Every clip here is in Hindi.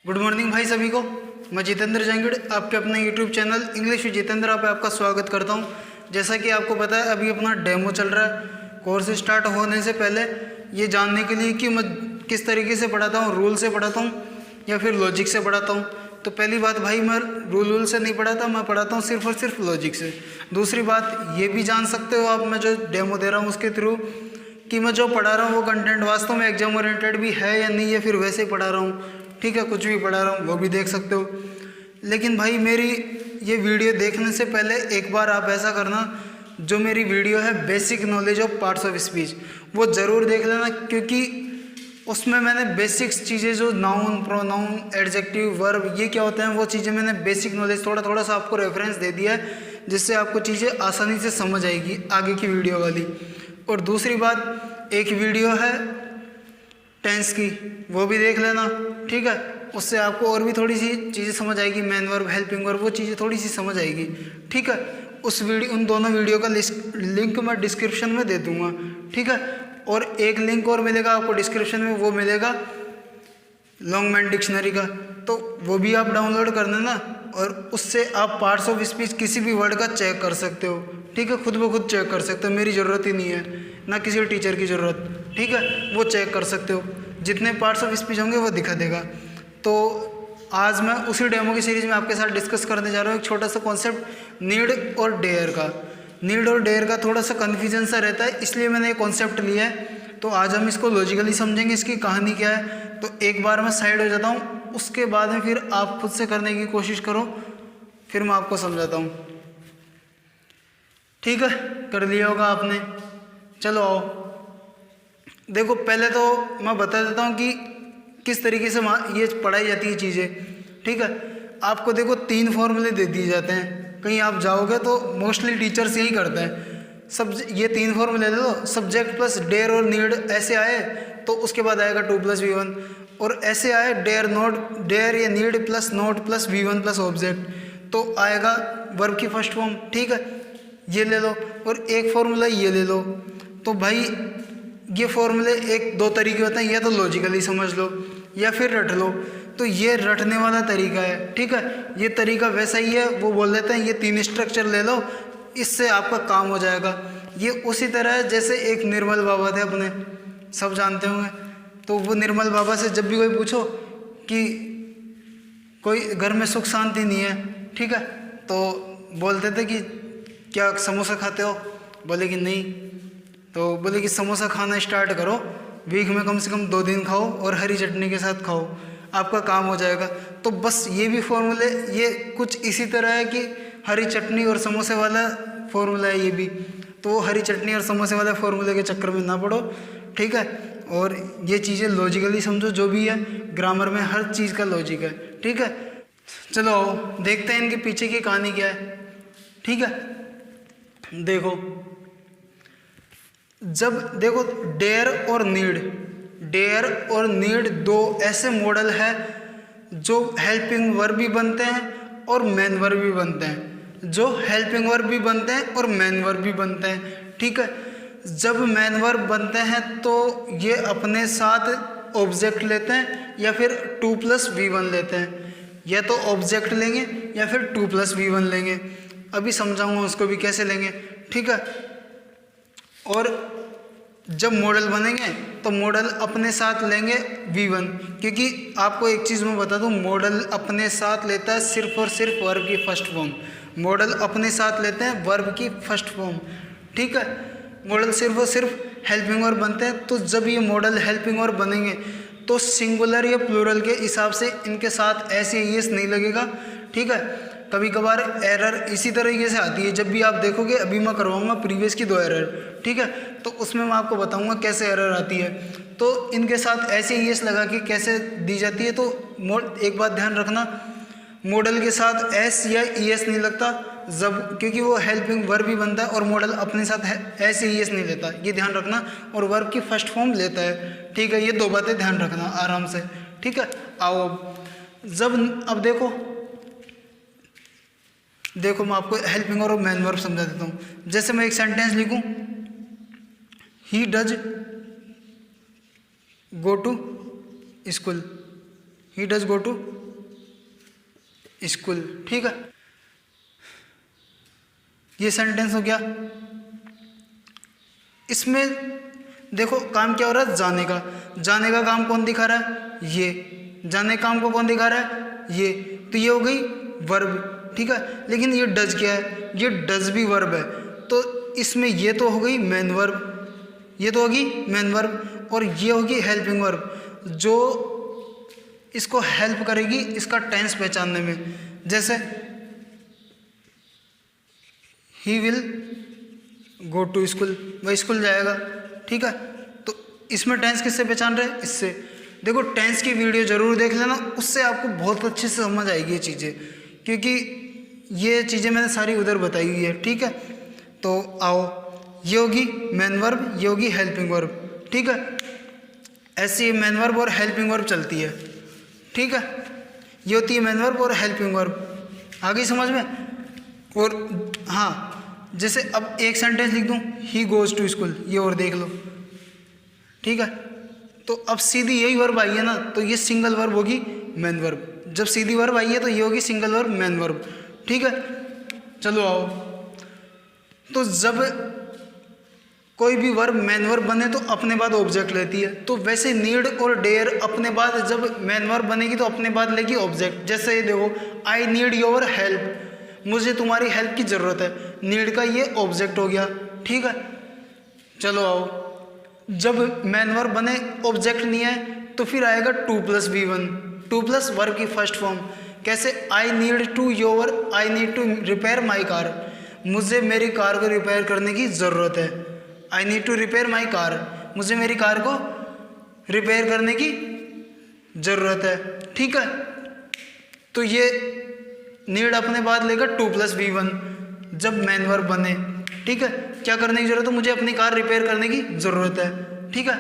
गुड मॉर्निंग भाई सभी को। मैं जितेंद्र जांगड़ आपके अपने YouTube channel English with Jitendra पे आपका स्वागत करता हूं। जैसा कि आपको पता है अभी अपना डेमो चल रहा है। कोर्स स्टार्ट होने से पहले ये जानने के लिए कि मैं किस तरीके से पढ़ाता हूं, रूल से पढ़ाता हूं या फिर लॉजिक से पढ़ाता हूं। तो पहली बात भाई, मैं रूल से नहीं पढ़ाता, मैं पढ़ाता हूँ सिर्फ और सिर्फ लॉजिक से। दूसरी बात ये भी जान सकते हो आप, मैं जो डेमो दे रहा हूँ उसके थ्रू कि मैं जो पढ़ा रहा हूँ वो कंटेंट वास्तव में एग्जाम ओरिएंटेड भी है या नहीं, या फिर वैसे ही पढ़ा रहा हूँ। ठीक है, कुछ भी पढ़ा रहा हूँ वो भी देख सकते हो। लेकिन भाई मेरी ये वीडियो देखने से पहले एक बार आप ऐसा करना, जो मेरी वीडियो है basic knowledge of parts of speech, वो ज़रूर देख लेना, क्योंकि उसमें मैंने बेसिक्स चीज़ें जो नाउन, प्रोनाउन, एडजेक्टिव, वर्ब ये क्या होते हैं वो चीज़ें मैंने बेसिक नॉलेज थोड़ा थोड़ा सा आपको रेफरेंस दे दिया है, जिससे आपको चीज़ें आसानी से समझ आएगी आगे की वीडियो वाली। और दूसरी बात, एक वीडियो है टेंस की, वो भी देख लेना। ठीक है, उससे आपको और भी थोड़ी सी चीज़ें समझ आएगी, मेन वर्ब, हेल्पिंग वर्ब, वो चीज़ें थोड़ी सी समझ आएगी। ठीक है, उन दोनों वीडियो का लिंक मैं डिस्क्रिप्शन में दे दूँगा। ठीक है, और एक लिंक और मिलेगा आपको डिस्क्रिप्शन में, वो मिलेगा लॉन्ग मैन डिक्शनरी का, तो वो भी आप डाउनलोड कर लेना और उससे आप पार्ट्स ऑफ स्पीच किसी भी वर्ड का चेक कर सकते हो। ठीक है, खुद ब खुद चेक कर सकते हो, मेरी ज़रूरत ही नहीं है, ना किसी टीचर की ज़रूरत। ठीक है, वो चेक कर सकते हो, जितने पार्ट्स ऑफ स्पीच होंगे वो दिखा देगा। तो आज मैं उसी डेमो की सीरीज़ में आपके साथ डिस्कस करने जा रहा हूँ एक छोटा सा कॉन्सेप्ट नीड और डेयर का। नीड और डेयर का थोड़ा सा कन्फ्यूजन सा रहता है, इसलिए मैंने ये कॉन्सेप्ट लिया है। तो आज हम इसको लॉजिकली समझेंगे, इसकी कहानी क्या है। तो एक बार मैं साइड हो जाता हूँ, उसके बाद में फिर आप खुद से करने की कोशिश करो, फिर मैं आपको समझाता हूँ। ठीक है, कर लिया होगा आपने। चलो आओ, देखो पहले तो मैं बता देता हूँ कि किस तरीके से ये पढ़ाई जाती है चीज़ें। ठीक है, आपको देखो 3 फॉर्मूले दे दिए जाते हैं, कहीं आप जाओगे तो मोस्टली टीचर्स यही करते हैं। ये 3 फॉर्मूले ले लो, सब्जेक्ट प्लस डेयर और नीड ऐसे आए तो उसके बाद आएगा 2 + V1, और ऐसे आए डेयर या need plus note plus V1 plus object, तो आएगा वर्ब की फर्स्ट फॉर्म। ठीक है, ये ले लो, और एक फॉर्मूला ये ले लो। तो भाई ये फॉर्मूले 1-2 तरीके होते हैं, या तो लॉजिकली समझ लो या फिर रट लो। तो ये रटने वाला तरीका है। ठीक है, ये तरीका वैसा ही है, वो बोल देते हैं ये 3 स्ट्रक्चर ले लो, इससे आपका काम हो जाएगा। ये उसी तरह है जैसे एक निर्मल बाबा थे अपने, सब जानते होंगे। तो वो निर्मल बाबा से जब भी कोई पूछो कि कोई घर में सुख शांति नहीं है, ठीक है, तो बोलते थे कि क्या समोसा खाते हो? बोले कि नहीं। तो बोले कि समोसा खाना स्टार्ट करो, वीक में कम से कम 2 दिन खाओ और हरी चटनी के साथ खाओ, आपका काम हो जाएगा। तो बस ये भी फॉर्मूले ये कुछ इसी तरह है कि हरी चटनी और समोसे वाला फॉर्मूला है ये भी। तो हरी चटनी और समोसे वाले फॉर्मूले के चक्कर में ना पड़ो। ठीक है, और ये चीज़ें लॉजिकली समझो, जो भी है ग्रामर में हर चीज़ का लॉजिक है। ठीक है, चलो देखते हैं इनके पीछे की कहानी क्या है। ठीक है, देखो जब देखो डेयर और नीड 2 ऐसे मॉडल है जो हेल्पिंग वर्ब भी बनते हैं और मेन वर्ब भी बनते हैं, जो हेल्पिंग वर्ब भी बनते हैं और मेन वर्ब भी बनते हैं। ठीक है, जब मेन वर्ब बनते हैं तो ये अपने साथ ऑब्जेक्ट लेते हैं या फिर 2 + V1 लेते हैं, या तो ऑब्जेक्ट लेंगे या फिर 2 + V1 लेंगे। अभी समझाऊंगा उसको भी कैसे लेंगे। ठीक है, और जब मॉडल बनेंगे तो मॉडल अपने साथ लेंगे V1, क्योंकि आपको एक चीज़ मैं बता दूं, मॉडल अपने साथ लेता है सिर्फ और सिर्फ वर्ब की फर्स्ट फॉर्म। मॉडल अपने साथ लेते हैं वर्ब की फर्स्ट फॉर्म। ठीक है, मॉडल सिर्फ और सिर्फ हेल्पिंग वर्ब बनते हैं। तो जब ये मॉडल हेल्पिंग वर्ब बनेंगे तो सिंगुलर या प्लूरल के हिसाब से इनके साथ ऐसे ईएस नहीं लगेगा। ठीक है, कभी कभार एरर इसी तरीके से आती है, जब भी आप देखोगे, अभी मैं करवाऊंगा प्रीवियस की 2 एरर। ठीक है, तो उसमें मैं आपको बताऊंगा कैसे एरर आती है। तो इनके साथ ऐसे ईएस लगा के कैसे दी जाती है। तो एक बात ध्यान रखना, मॉडल के साथ एस या ईएस नहीं लगता, जब क्योंकि वो हेल्पिंग वर्ब भी बनता है और मॉडल अपने साथ ऐसे ईएस नहीं लेता, ये ध्यान रखना, और वर्ब की फर्स्ट फॉर्म लेता है। ठीक है, ये 2 बातें ध्यान रखना आराम से। ठीक है, आओ अब देखो मैं आपको हेल्पिंग और मेन वर्ब समझा देता हूँ। जैसे मैं एक सेंटेंस लिखूं, he does go to school, he does go to school. ठीक है, ये सेंटेंस हो गया। इसमें देखो काम क्या हो रहा है, जाने का। जाने का काम कौन दिखा रहा है, ये। जाने का काम को कौन दिखा रहा है, ये। तो ये हो गई वर्ब। ठीक है, लेकिन ये डज क्या है, ये डज भी वर्ब है। तो इसमें ये तो हो गई मेन वर्ब, ये तो होगी मेन वर्ब, और ये होगी हेल्पिंग वर्ब जो इसको हेल्प करेगी इसका टेंस पहचानने में। जैसे he will go to school, वह स्कूल जाएगा। ठीक है, तो इसमें टेंस किससे पहचान रहे हैं, इससे। देखो टेंस की वीडियो जरूर देख लेना, उससे आपको बहुत अच्छे से समझ आएगी ये चीज़ें, क्योंकि ये चीज़ें मैंने सारी उधर बताई हुई है। ठीक है, तो आओ, ये होगी मेन वर्ब, ये होगी हेल्पिंग वर्ब। ठीक है, ऐसी मेन वर्ब और हेल्पिंग वर्ब चलती है। ठीक है, ये होती है मेन वर्ब और हेल्पिंग वर्ब। आ गई समझ में। और हाँ, जैसे अब एक सेंटेंस लिख दूँ, ही गोज़ टू स्कूल, ये और देख लो। ठीक है, तो अब सीधी यही वर्ब आई है ना, तो ये सिंगल वर्ब होगी मेन वर्ब। जब सीधी वर्ब आई है तो ये होगी सिंगल वर्ब मेन वर्ब। ठीक है, चलो आओ। तो जब कोई भी वर्ब मेन वर्ब बने तो अपने बाद ऑब्जेक्ट लेती है। तो वैसे नीड और डेयर अपने बाद जब मेन वर्ब बनेगी तो अपने बाद लेगी ऑब्जेक्ट। जैसे ये देखो, आई नीड योर हेल्प, मुझे तुम्हारी हेल्प की ज़रूरत है। नीड का ये ऑब्जेक्ट हो गया। ठीक है, चलो आओ। जब मेन वर्ब बने ऑब्जेक्ट नहीं है तो फिर आएगा 2+V1, 2+ वर्ब की फर्स्ट फॉर्म। कैसे, I need to repair my car, मुझे मेरी कार को रिपेयर करने की ज़रूरत है। I need to repair my car, मुझे मेरी कार को रिपेयर करने की ज़रूरत है। ठीक है, तो ये नीड अपने बाद लेगा 2+V1 जब मेन वर्ब बने। ठीक है, क्या करने की ज़रूरत है, मुझे अपनी कार रिपेयर करने की ज़रूरत है। ठीक है,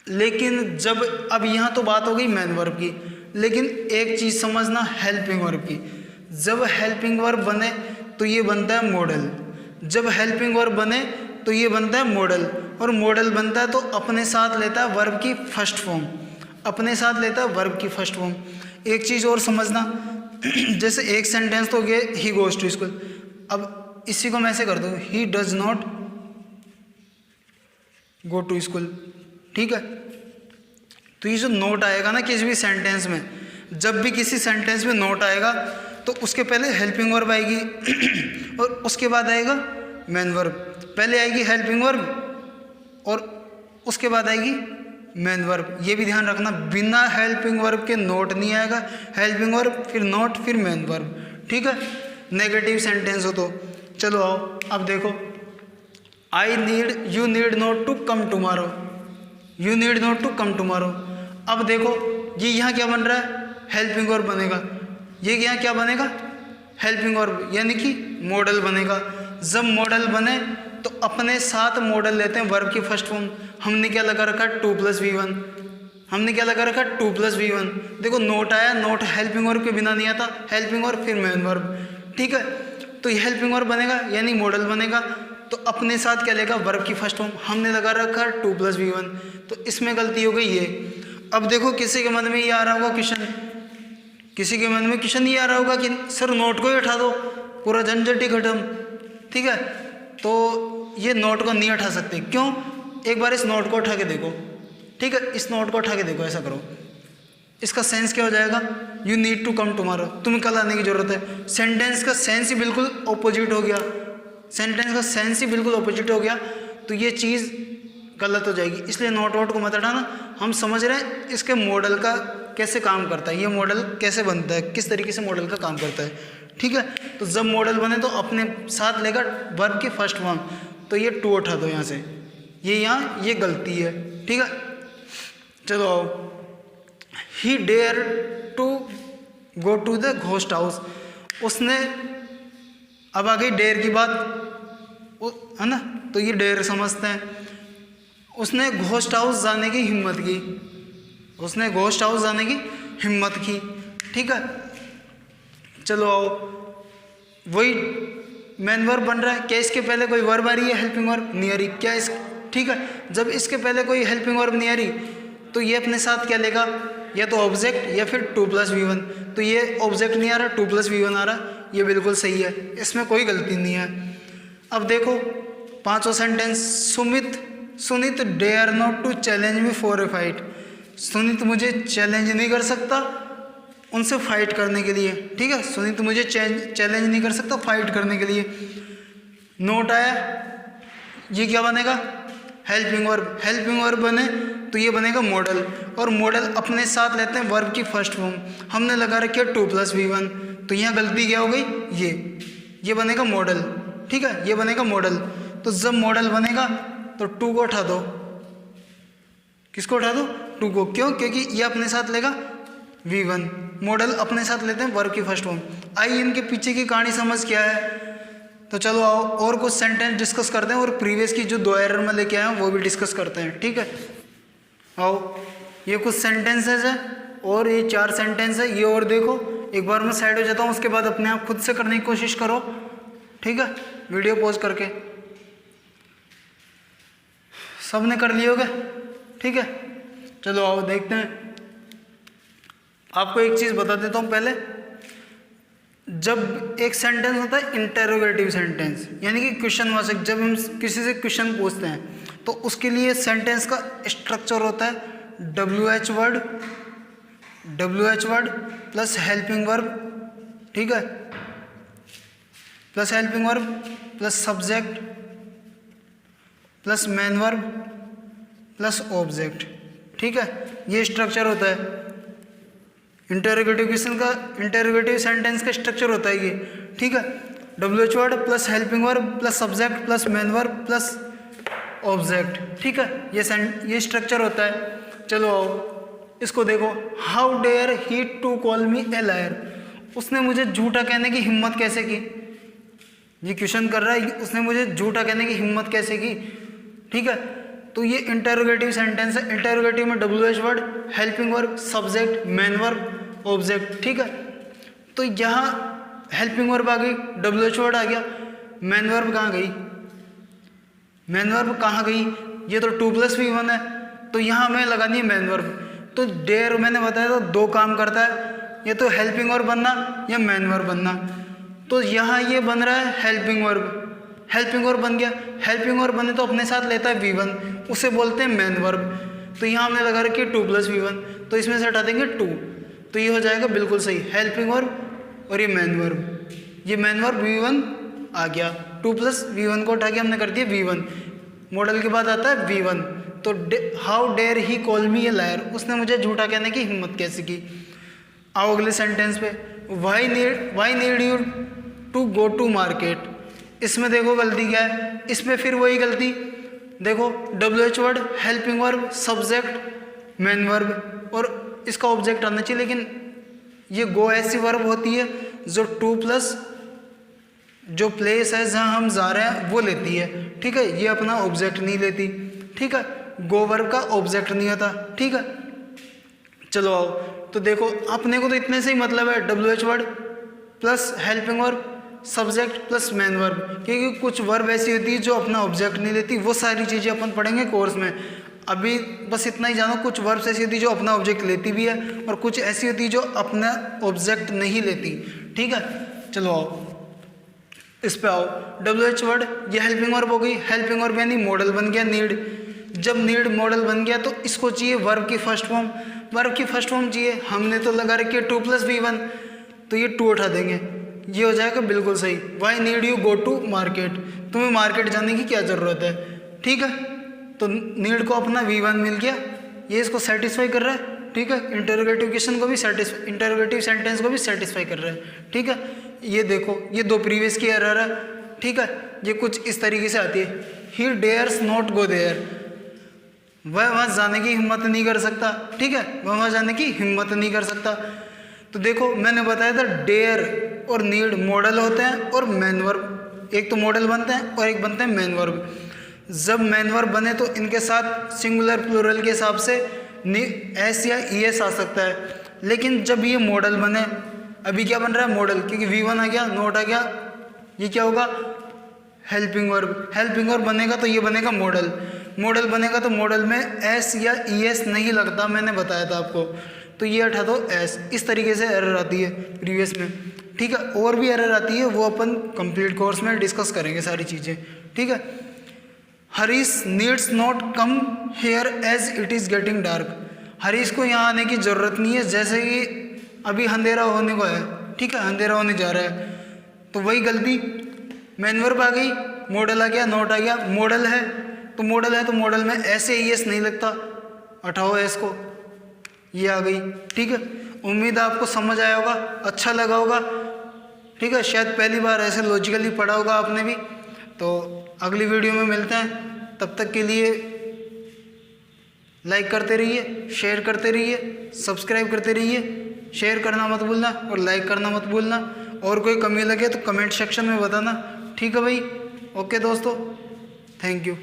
लेकिन जब अब यहाँ तो बात हो गई मेन वर्ब की, लेकिन एक चीज़ समझना हेल्पिंग वर्ब की। जब हेल्पिंग वर्ब बने तो ये बनता है मॉडल। जब हेल्पिंग वर्ब बने तो ये बनता है मॉडल, और मॉडल बनता है तो अपने साथ लेता है वर्ब की फर्स्ट फॉर्म, अपने साथ लेता है वर्ब की फर्स्ट फॉर्म। एक चीज़ और समझना, जैसे एक सेंटेंस तो गया ही गोज़ टू स्कूल, अब इसी को मैं ऐसे कर दूँ, he does not go to school. ठीक है, तो ये जो नोट आएगा ना किसी भी सेंटेंस में, जब भी किसी सेंटेंस में नोट आएगा तो उसके पहले हेल्पिंग वर्ब आएगी और उसके बाद आएगा मेन वर्ब। पहले आएगी हेल्पिंग वर्ब और उसके बाद आएगी मेन वर्ब। ये भी ध्यान रखना, बिना हेल्पिंग वर्ब के नोट नहीं आएगा। हेल्पिंग वर्ब फिर नोट फिर मेन वर्ब। ठीक है, नेगेटिव सेंटेंस हो तो। चलो आओ, अब देखो, you need not to come tomorrow, you need not to come tomorrow. अब देखो ये यहाँ क्या बन रहा है, हेल्पिंग वर्ब बनेगा। ये यहाँ क्या बनेगा, हेल्पिंग वर्ब, यानी कि मॉडल बनेगा। जब मॉडल बने तो अपने साथ मॉडल लेते हैं वर्ब की फर्स्ट फॉर्म। हमने क्या लगा रखा है 2+V1, हमने क्या लगा रखा है 2+V1। देखो नोट आया, नोट हेल्पिंग वर्ब के बिना नहीं आता, हेल्पिंग वर्ब फिर मेन वर्ब। ठीक है, तो ये हेल्पिंग वर्ब बनेगा यानी मॉडल बनेगा, तो अपने साथ क्या लेगा, वर्ब की फर्स्ट फॉर्म। हमने लगा रखा है 2+V1, तो इसमें गलती हो गई ये। अब देखो किसी के मन में ये आ रहा होगा क्वेश्चन, किसी के मन में क्वेश्चन ये आ रहा होगा कि सर नोट को ही उठा दो, पूरा झंझट ही खत्म। ठीक है, तो ये नोट को नहीं उठा सकते। क्यों, एक बार इस नोट को उठा के देखो। ठीक है, इस नोट को उठा के देखो, ऐसा करो, इसका सेंस क्या हो जाएगा, you need to come tomorrow, तुम्हें कल आने की जरूरत है। सेंटेंस का सेंस ही बिल्कुल ऑपोजिट हो गया, सेंटेंस का सेंस ही बिल्कुल ऑपोजिट हो गया, तो ये चीज़ गलत हो जाएगी। इसलिए नोट वोट को मत हटाना। हम समझ रहे हैं इसके मॉडल का कैसे काम करता है, ये मॉडल कैसे बनता है, किस तरीके से मॉडल का काम करता है। ठीक है, तो जब मॉडल बने तो अपने साथ लेगा वर्ब की फर्स्ट फॉर्म, तो ये 2 उठा दो यहाँ से, ये यहाँ ये गलती है। ठीक है, चलो आओ, he dare to go to the ghost house, उसने, अब आ गई डेयर की बात, है ना, तो ये डेयर समझते हैं। उसने घोस्ट हाउस जाने की हिम्मत की, उसने घोस्ट हाउस जाने की हिम्मत की। ठीक है, चलो आओ, वही मेन वर्ब बन रहा है। क्या इसके पहले कोई वर्ब आ रही है, हेल्पिंग वर्ब नहीं आ रही, क्या इस, ठीक है, जब इसके पहले कोई हेल्पिंग वर्ब नहीं आ रही तो ये अपने साथ क्या लेगा, या तो ऑब्जेक्ट या फिर 2+v1। तो ये ऑब्जेक्ट नहीं आ रहा, 2+v1 आ रहा, ये बिल्कुल सही है, इसमें कोई गलती नहीं है। अब देखो पांचवा sentence, Suneet dare not to challenge me for a fight. Suneet मुझे चैलेंज नहीं कर सकता उनसे फाइट करने के लिए, ठीक है। सुनीत मुझे चैलेंज नहीं कर सकता फाइट करने के लिए। नोट आया, ये क्या बनेगा, हेल्पिंग वर्ब। हेल्पिंग वर्ब बने तो ये बनेगा मॉडल, और मॉडल अपने साथ लेते हैं वर्ब की फर्स्ट फॉर्म। हमने लगा रखी है 2+v1, तो यहाँ गलती क्या हो गई, ये बनेगा मॉडल, ठीक है, ये बनेगा मॉडल। तो जब मॉडल बनेगा तो 2 को उठा दो। किसको उठा दो, 2 को। क्यों, क्योंकि ये अपने साथ लेगा v1, मॉडल अपने साथ लेते हैं वर्ब की फर्स्ट फॉर्म। आइए इनके पीछे की कहानी समझ क्या है, तो चलो आओ और कुछ सेंटेंस डिस्कस करते हैं, और प्रीवियस की जो 2 एरर में लेके आए हैं वो भी डिस्कस करते हैं, ठीक है। आओ, ये कुछ सेंटेंसेस है और ये 4 सेंटेंस है, ये और देखो। एक बार मैं साइड हो जाता हूँ, उसके बाद अपने आप खुद से करने की कोशिश करो, ठीक है, वीडियो पॉज करके। सबने कर लिए होगे, ठीक है। चलो आओ देखते हैं। आपको एक चीज़ बता देता हूँ पहले, जब एक सेंटेंस होता है इंटेरोगेटिव सेंटेंस, यानी कि क्वेश्चन वाचक, जब हम किसी से क्वेश्चन पूछते हैं तो उसके लिए सेंटेंस का स्ट्रक्चर होता है WH word plus helping verb, ठीक है, plus helping verb plus subject plus main verb plus object, ठीक है, ये स्ट्रक्चर होता है इंटेरोगेटिव क्वेश्चन का। इंटेरोगेटिव सेंटेंस का स्ट्रक्चर होता है ये, ठीक है। WH word plus helping verb plus subject plus main verb plus object, ठीक है, ये स्ट्रक्चर होता है। चलो आओ इसको देखो। How dare he to call me a liar. उसने मुझे झूठा कहने की हिम्मत कैसे की। ये क्वेश्चन कर रहा है, उसने मुझे झूठा कहने की हिम्मत कैसे की, ठीक है। तो ये इंटेरोगेटिव सेंटेंस है। इंटेरोगेटिव में WH word, helping verb, subject, main verb, object, ठीक है। तो यहाँ हेल्पिंग वर्ब आ गई, WH वर्ड आ गया, मेन वर्ब कहाँ गई, मेन वर्ब कहाँ गई, ये तो 2+v1 है, तो यहाँ हमें लगानी है मेन वर्ब। तो डेयर मैंने बताया तो 2 काम करता है, या तो हेल्पिंग वर्ब बनना या मेन वर्ब बनना। तो यहाँ ये बन रहा है हेल्पिंग वर्ब, हेल्पिंग वर्ब बन गया। हेल्पिंग वर्ब बने तो अपने साथ लेता है v1, उसे बोलते हैं मेन वर्ब। तो यहाँ हमने लगा रखी है 2+v1, तो इसमें से हटा देंगे 2, तो ये हो जाएगा बिल्कुल सही, हेल्पिंग वर्ब और ये मेन वर्ब। ये मेन वर्ब v1 आ गया, 2+v1 को उठा के हमने कर दिया v1, मॉडल के बाद आता है v1। तो how dare he call me a liar, उसने मुझे झूठा कहने की हिम्मत कैसे की। आओ अगले सेंटेंस पे, why need you to go to market. इसमें देखो गलती क्या है, इसमें फिर वही गलती, देखो WH word, helping verb, subject, main verb, और इसका ऑब्जेक्ट आना चाहिए, लेकिन ये गो ऐसी वर्ब होती है जो 2+ जो प्लेस है जहाँ हम जा रहे हैं वो लेती है, ठीक है, ये अपना ऑब्जेक्ट नहीं लेती, ठीक है, गो वर्ब का ऑब्जेक्ट नहीं होता, ठीक है। चलो आओ, तो देखो अपने को तो इतने से ही मतलब है, WH word plus helping verb, subject plus main verb, क्योंकि कुछ वर्ब ऐसी होती है जो अपना ऑब्जेक्ट नहीं लेती, वो सारी चीज़ें अपन पढ़ेंगे कोर्स में। अभी बस इतना ही जानो, कुछ वर्ब्स ऐसी होती है जो अपना ऑब्जेक्ट लेती भी है, और कुछ ऐसी होती है जो अपना ऑब्जेक्ट नहीं लेती, ठीक है। चलो आओ इस पे आओ, WH वर्ड, ये हेल्पिंग वर्ब हो गई, हेल्पिंग वर्ब यानी मॉडल बन गया नीड। जब नीड मॉडल बन गया तो इसको चाहिए वर्ब की फर्स्ट फॉर्म, वर्ब की फर्स्ट फॉर्म चाहिए, हमने तो लगा रखी है 2+v1, तो ये 2 उठा देंगे, ये हो जाएगा बिल्कुल सही। Why need you go to market, तुम्हें मार्केट जाने की क्या ज़रूरत है, ठीक है। तो नीड को अपना v1 मिल गया, ये इसको सेटिस्फाई कर रहा है, ठीक है, इंटरोगेटिव क्वेश्चन को भी इंटरोगेटिव सेंटेंस को भी सेटिस्फाई कर रहा है, ठीक है। ये देखो ये 2 प्रीवियस की एरर है, ठीक है, ये कुछ इस तरीके से आती है, ही डेयर्स नॉट गो देयर, वह वहाँ जाने की हिम्मत नहीं कर सकता, ठीक है, वह वहाँ जाने की हिम्मत नहीं कर सकता। तो देखो मैंने बताया था डेयर और नीड मॉडल होते हैं और मेन वर्ब, एक तो मॉडल बनते हैं और एक बनते हैं मेन वर्ब। जब मेन वर्ब बने तो इनके साथ सिंगुलर प्लूरल के हिसाब से एस या ES आ सकता है, लेकिन जब ये मॉडल बने, अभी क्या बन रहा है मॉडल, क्योंकि v1 आ गया, नोट आ गया, ये क्या होगा हेल्पिंग वर्ब। हेल्पिंग वर्ब बनेगा तो ये बनेगा मॉडल, मॉडल बनेगा तो मॉडल में S या ES नहीं लगता, मैंने बताया था आपको, तो ये हटा दो एस। इस तरीके से एरर आती है प्रीवियस में, ठीक है। और भी एरर आती है, वो अपन कंप्लीट कोर्स में डिस्कस करेंगे सारी चीज़ें, ठीक है। Harish needs not come here as it is getting dark. Harish को यहाँ आने की ज़रूरत नहीं है, जैसे कि अभी अंधेरा होने को है, ठीक है, अंधेरा होने जा रहा है। तो वही गलती मेन वर्ब आ गई, मॉडल आ गया, नॉट आ गया। मॉडल है तो मॉडल में ऐसे ही एस नहीं लगता, हटाओ एस को, ये आ गई, ठीक है। उम्मीद है आपको समझ आया होगा, अच्छा लगा होगा, ठीक है। शायद पहली बार ऐसे लॉजिकली पढ़ा होगा आपने भी। तो अगली वीडियो में मिलते हैं, तब तक के लिए लाइक करते रहिए, शेयर करते रहिए, सब्सक्राइब करते रहिए। शेयर करना मत भूलना और लाइक करना मत भूलना। और कोई कमी लगे तो कमेंट सेक्शन में बताना, ठीक है भाई। ओके दोस्तों, थैंक यू।